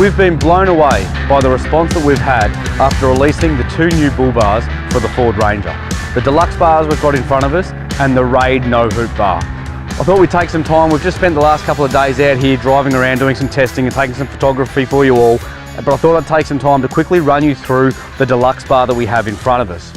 We've been blown away by the response that we've had after releasing the two new bull bars for the Ford Ranger. The Deluxe bars we've got in front of us and the 𝐅𝐸 No Hoop bar. I thought we'd take some time. We've just spent the last couple of days out here driving around doing some testing and taking some photography for you all, but I thought I'd take some time to quickly run you through the Deluxe bar that we have in front of us.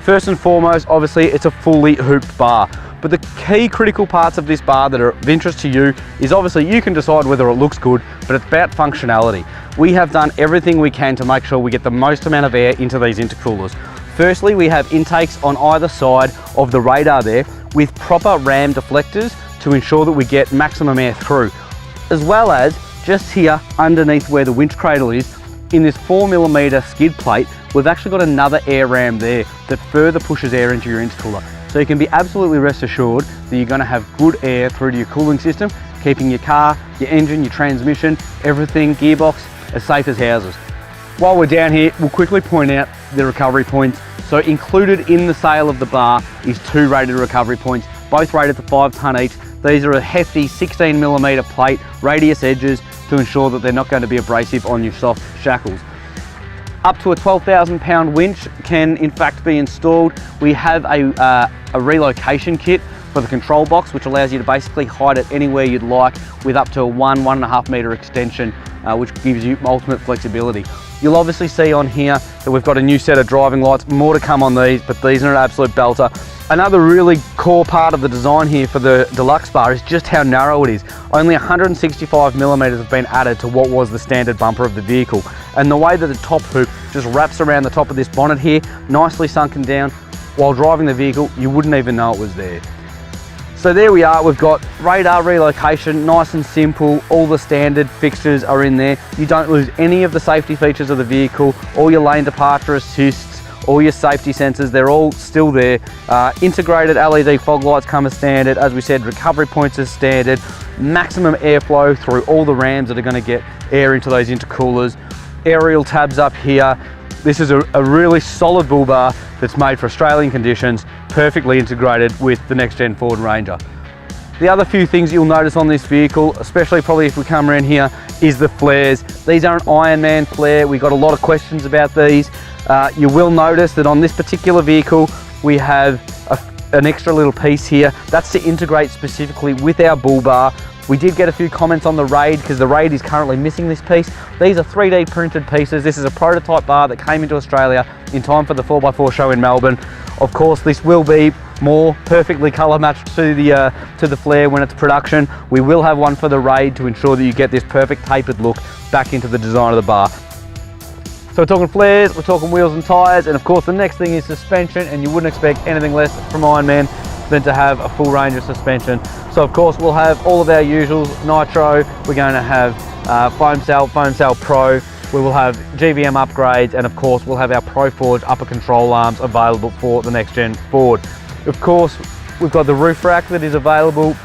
First and foremost, obviously it's a fully hooped bar, but the key critical parts of this bar that are of interest to you is obviously you can decide whether it looks good, but it's about functionality. We have done everything we can to make sure we get the most amount of air into these intercoolers. Firstly, we have intakes on either side of the radar there with proper ram deflectors to ensure that we get maximum air through, as well as just here underneath where the winch cradle is, in this 4mm skid plate, we've actually got another air ram there that further pushes air into your intercooler. So you can be absolutely rest assured that you're going to have good air through to your cooling system, keeping your car, your engine, your transmission, everything, gearbox, as safe as houses. While we're down here, we'll quickly point out the recovery points. So included in the sale of the bar is 2 rated recovery points, both rated to 5 tonne each. These are a hefty 16mm plate, radius edges, to ensure that they're not going to be abrasive on your soft shackles. Up to a 12,000 pound winch can in fact be installed. We have a relocation kit for the control box, which allows you to basically hide it anywhere you'd like with up to a 1.5 metre extension, which gives you ultimate flexibility. You'll obviously see on here that we've got a new set of driving lights, more to come on these, but these are an absolute belter. Another really core part of the design here for the Deluxe bar is just how narrow it is. Only 165mm have been added to what was the standard bumper of the vehicle. And the way that the top hoop just wraps around the top of this bonnet here, nicely sunken down, while driving the vehicle, you wouldn't even know it was there. So there we are, we've got radar relocation, nice and simple. All the standard fixtures are in there. You don't lose any of the safety features of the vehicle. All your lane departure assists, all your safety sensors, they're all still there. Integrated LED fog lights come as standard. As we said, recovery points as standard. Maximum airflow through all the rams that are going to get air into those intercoolers. Aerial tabs up here. This is a really solid bull bar that's made for Australian conditions, perfectly integrated with the next gen Ford Ranger. The other few things you'll notice on this vehicle, especially probably if we come around here, is the flares. These are an Ironman flare. We got a lot of questions about these. You will notice that on this particular vehicle, we have an extra little piece here. That's to integrate specifically with our bull bar. We did get a few comments on the 𝐅𝐸 because the 𝐅𝐸 is currently missing this piece. These are 3D printed pieces. This is a prototype bar that came into Australia in time for the 4x4 show in Melbourne. Of course, this will be more perfectly colour matched to the flare when it's production. We will have one for the 𝐅𝐸 to ensure that you get this perfect tapered look back into the design of the bar. So we're talking flares, we're talking wheels and tyres, and of course the next thing is suspension, and you wouldn't expect anything less from Ironman than to have a full range of suspension. So of course we'll have all of our usuals, nitro, we're going to have foam cell pro, we will have GVM upgrades, and of course we'll have our Pro Forge upper control arms available for the next gen Ford. Of course we've got the roof rack that is available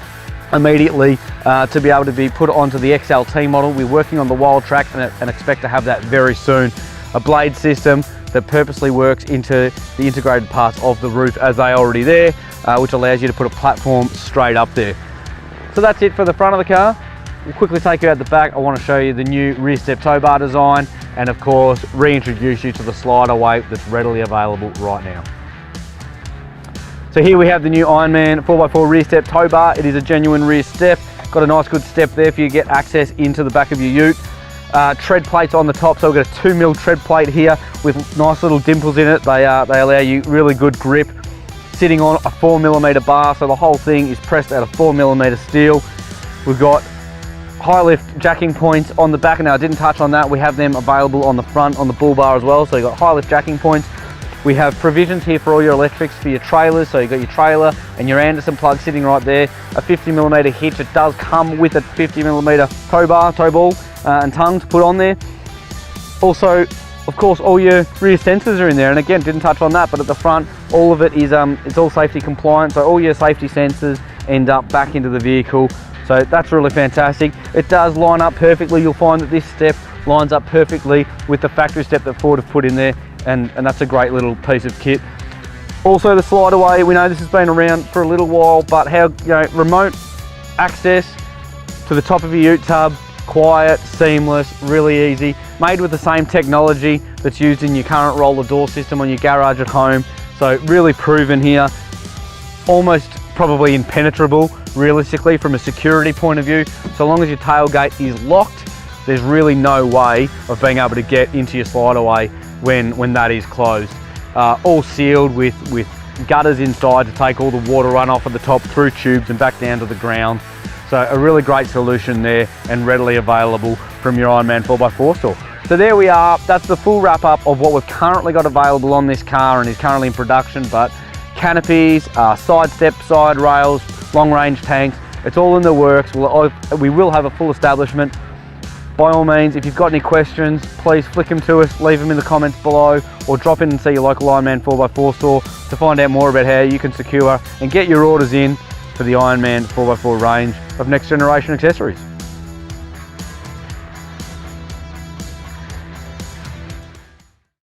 immediately to be able to be put onto the XLT model. We're working on the Wild Track and expect to have that very soon. A blade system that purposely works into the integrated parts of the roof as they are already there, which allows you to put a platform straight up there. So that's it for the front of the car. We'll quickly take you out the back. I want to show you the new rear step tow bar design, and of course reintroduce you to the slider weight that's readily available right now. So here we have the new Ironman 4x4 rear step tow bar. It is a genuine rear step. Got a nice good step there for you to get access into the back of your ute. Tread plates on the top, so we've got a 2mm tread plate here with nice little dimples in it. They allow you really good grip. Sitting on a 4mm bar, so the whole thing is pressed out of 4mm steel. We've got high lift jacking points on the back. Now I didn't touch on that. We have them available on the front on the bull bar as well. So you've got high lift jacking points. We have provisions here for all your electrics for your trailers. So you've got your trailer and your Anderson plug sitting right there. A 50mm hitch. It does come with a 50mm tow ball and tongue to put on there. Also, of course, all your rear sensors are in there, and again, didn't touch on that, but at the front, all of it is it's all safety compliant, so all your safety sensors end up back into the vehicle. So that's really fantastic. It does line up perfectly. You'll find that this step lines up perfectly with the factory step that Ford have put in there, and that's a great little piece of kit. Also the slide away, we know this has been around for a little while, but how remote access to the top of your ute tub quiet, seamless, really easy. Made with the same technology that's used in your current roller door system on your garage at home. So really proven here. Almost probably impenetrable, realistically, from a security point of view. So long as your tailgate is locked, there's really no way of being able to get into your slideway when that is closed. All sealed with gutters inside to take all the water runoff at the top through tubes and back down to the ground. So a really great solution there and readily available from your Ironman 4x4 store. So there we are, that's the full wrap up of what we've currently got available on this car and is currently in production, but canopies, side steps, side rails, long range tanks, it's all in the works. We will have a full establishment. By all means, if you've got any questions, please flick them to us, leave them in the comments below, or drop in and see your local Ironman 4x4 store to find out more about how you can secure and get your orders in for the Ironman 4x4 range of next generation accessories.